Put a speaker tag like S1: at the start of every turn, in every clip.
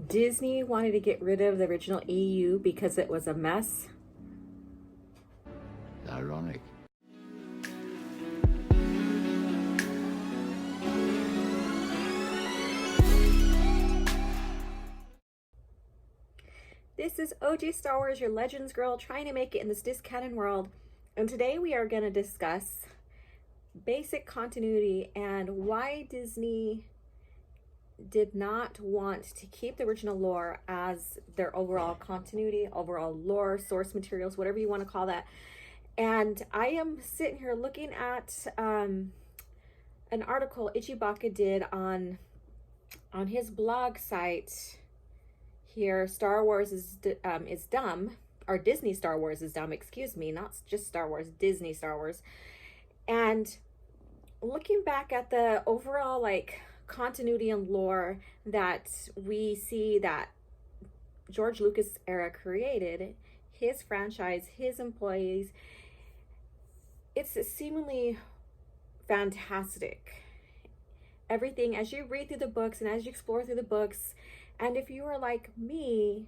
S1: Disney wanted to get rid of the original EU because it was a mess.
S2: Ironic.
S1: This is OG Star Wars, your Legends girl, trying to make it in this discanon world. And today we are going to discuss basic continuity and why Disney did not want to keep the original lore as their overall continuity, overall lore, source materials, whatever you want to call that. And I am sitting here looking at an article Itchybacca did on his blog site here. Star Wars is dumb, or Disney Star Wars is dumb, excuse me, not just Star Wars, Disney Star Wars. And looking back at the overall continuity and lore that we see that George Lucas era created, his franchise, his employees, it's seemingly fantastic. Everything, as you read through the books and as you explore through the books, and if you are like me,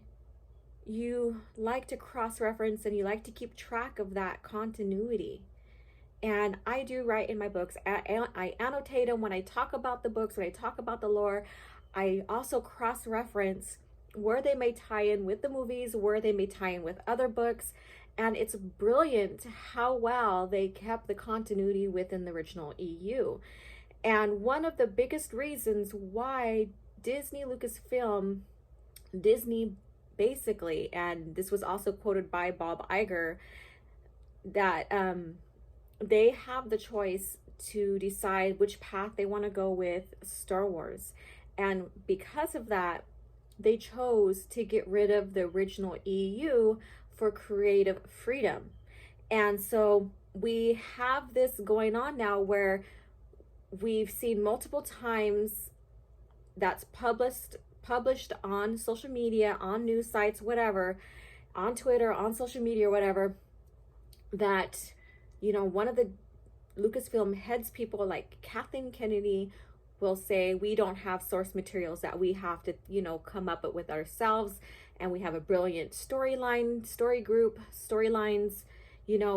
S1: you like to cross-reference and you like to keep track of that continuity. And I do write in my books. I annotate them when I talk about the books, when I talk about the lore. I also cross-reference where they may tie in with the movies, where they may tie in with other books. And it's brilliant how well they kept the continuity within the original EU. And one of the biggest reasons why Disney Lucasfilm, Disney basically, and this was also quoted by Bob Iger, that they have the choice to decide which path they want to go with Star Wars. And because of that, they chose to get rid of the original EU for creative freedom. And so we have this going on now where we've seen multiple times that's published on social media, on news sites, whatever, on Twitter, on social media, whatever, that one of the Lucasfilm heads people like Kathleen Kennedy will say, we don't have source materials, that we have to, come up with ourselves. And we have a brilliant storylines,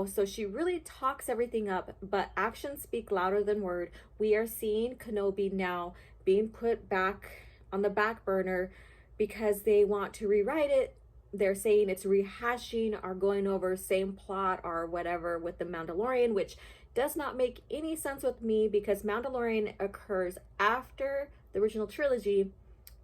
S1: so she really talks everything up, but actions speak louder than word. We are seeing Kenobi now being put back on the back burner because they want to rewrite it. They're saying it's rehashing or going over same plot or whatever with the Mandalorian, which does not make any sense with me because Mandalorian occurs after the original trilogy.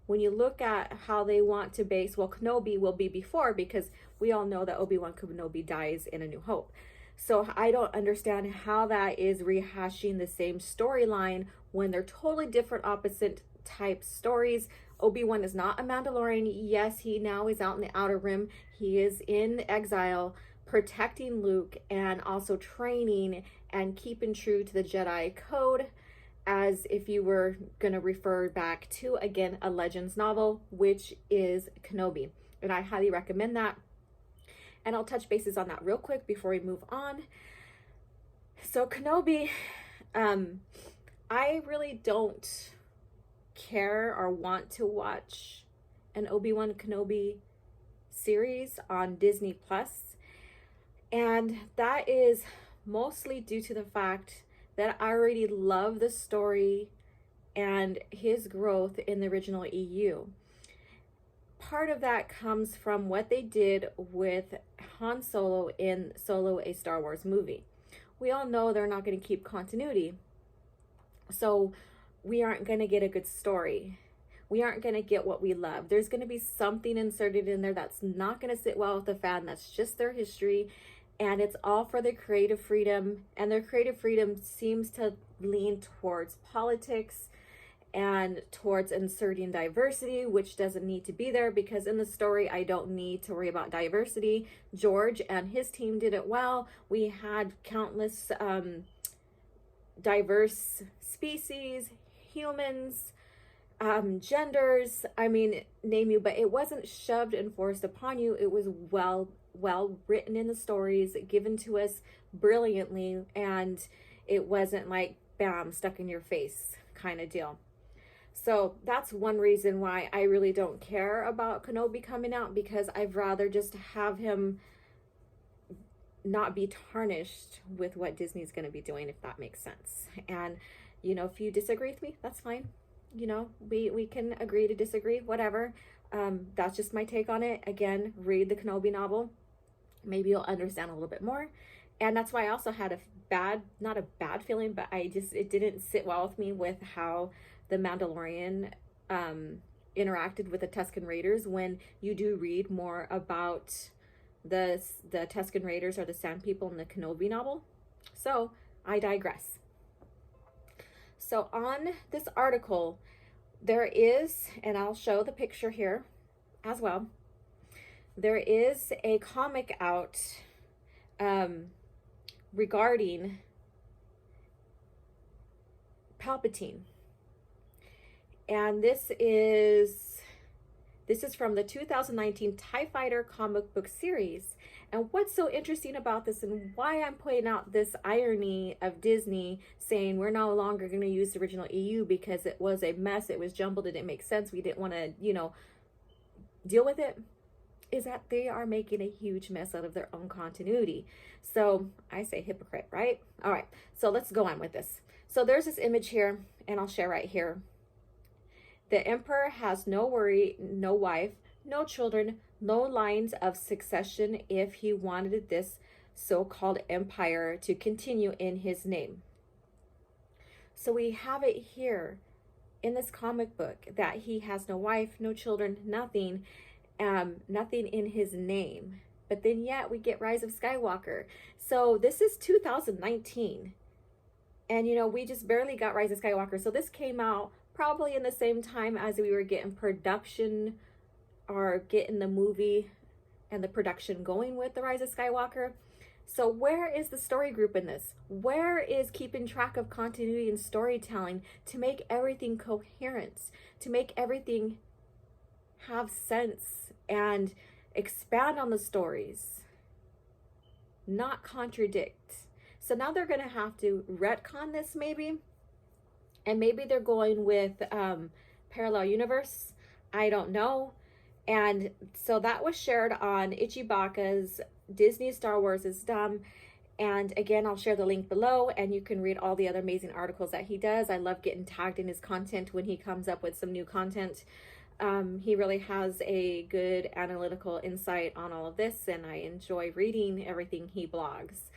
S1: When you look at how they want to base, well, Kenobi will be before, because we all know that Obi-Wan Kenobi dies in A New Hope. So I don't understand how that is rehashing the same storyline when they're totally different, opposite type stories. Obi-Wan is not a Mandalorian. Yes, he now is out in the Outer Rim. He is in exile, protecting Luke and also training and keeping true to the Jedi Code, as if you were going to refer back to, again, a Legends novel, which is Kenobi. And I highly recommend that. And I'll touch bases on that real quick before we move on. So Kenobi, I really don't care or want to watch an Obi-Wan Kenobi series on Disney Plus, and that is mostly due to the fact that I already love the story and his growth in the original EU. Part of that comes from what they did with Han Solo in Solo, a Star Wars movie. We all know they're not going to keep continuity, so we aren't going to get a good story. We aren't going to get what we love. There's going to be something inserted in there that's not going to sit well with the fan. That's just their history. And it's all for their creative freedom. And their creative freedom seems to lean towards politics and towards inserting diversity, which doesn't need to be there, because in the story, I don't need to worry about diversity. George and his team did it well. We had countless diverse species, humans, genders, name you, but it wasn't shoved and forced upon you. It was well written in the stories, given to us brilliantly, and it wasn't like, bam, stuck in your face kind of deal. So that's one reason why I really don't care about Kenobi coming out, because I'd rather just have him not be tarnished with what Disney's going to be doing, if that makes sense. And, you know, if you disagree with me, that's fine. You know, we can agree to disagree, whatever. That's just my take on it. Again, read the Kenobi novel. Maybe you'll understand a little bit more. And that's why I also had not a bad feeling, but it didn't sit well with me with how the Mandalorian interacted with the Tusken Raiders. When you do read more about the Tusken Raiders or the Sand People in the Kenobi novel. So I digress. So on this article, there is, and I'll show the picture here as well, there is a comic out regarding Palpatine. And this is from the 2019 TIE Fighter comic book series. And what's so interesting about this, and why I'm pointing out this irony of Disney saying we're no longer going to use the original EU because it was a mess, it was jumbled, it didn't make sense, we didn't want to, you know, deal with it, is that they are making a huge mess out of their own continuity. So I say hypocrite, right? All right, so let's go on with this. So there's this image here, and I'll share right here. The emperor has no wife, no children, no lines of succession if he wanted this so-called empire to continue in his name. So we have it here in this comic book that he has no wife, no children, nothing in his name. But then yet we get Rise of Skywalker. So this is 2019. And you know, we just barely got Rise of Skywalker. So this came out probably in the same time as we were getting production or getting the movie and the production going with the Rise of Skywalker. So where is the story group in this? Where is keeping track of continuity and storytelling to make everything coherent, to make everything have sense and expand on the stories, not contradict? So now they're going to have to retcon this maybe. And maybe they're going with parallel universe. I don't know. And so that was shared on Itchybacca's Disney Star Wars is Dumb. And again, I'll share the link below, and you can read all the other amazing articles that he does. I love getting tagged in his content when he comes up with some new content. He really has a good analytical insight on all of this, and I enjoy reading everything he blogs.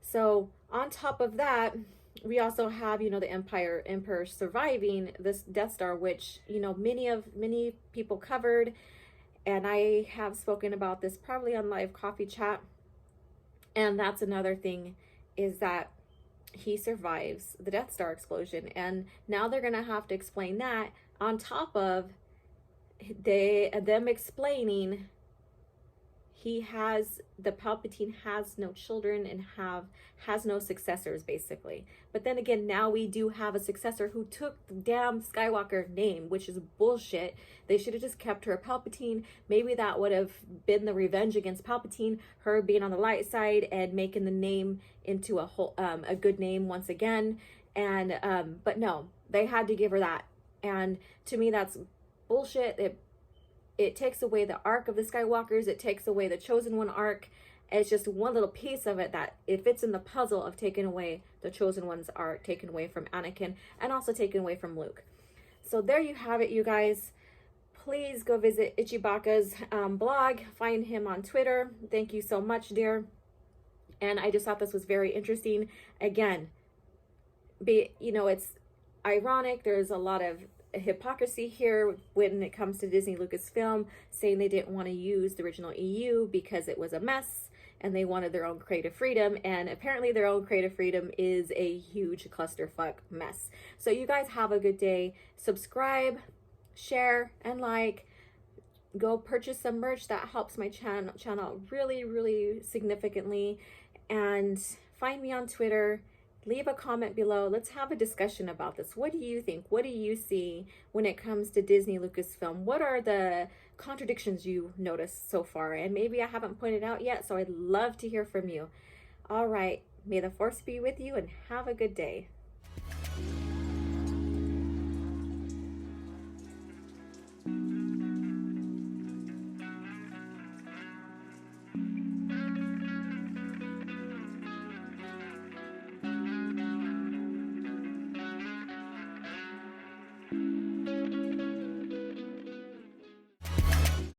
S1: So on top of that, we also have, you know, the Emperor surviving this Death Star, which, you know, many people covered, and I have spoken about this probably on live coffee chat. And that's another thing, is that he survives the Death Star explosion, and now they're gonna have to explain that on top of them explaining the Palpatine has no children and has no successors, basically. But then again, now we do have a successor who took the damn Skywalker name, which is bullshit. They should have just kept her Palpatine. Maybe that would have been the revenge against Palpatine, her being on the light side and making the name into a good name once again. And but no, they had to give her that. And to me, that's bullshit. It takes away the arc of the Skywalkers. It takes away the Chosen One arc. It's just one little piece of it that it fits in the puzzle of taking away the Chosen One's arc, taken away from Anakin, and also taken away from Luke. So there you have it, you guys. Please go visit Itchybacca's blog. Find him on Twitter. Thank you so much, dear. And I just thought this was very interesting. Again, it's ironic. There's a lot of hypocrisy here when it comes to Disney Lucasfilm saying they didn't want to use the original EU because it was a mess and they wanted their own creative freedom, and apparently their own creative freedom is a huge clusterfuck mess. So you guys have a good day. Subscribe, share, and like. Go purchase some merch that helps my channel really, really significantly. And find me on Twitter. Leave a comment below. Let's have a discussion about this. What do you think? What do you see when it comes to Disney Lucasfilm? What are the contradictions you noticed so far? And maybe I haven't pointed out yet, so I'd love to hear from you. All right. May the Force be with you, and have a good day.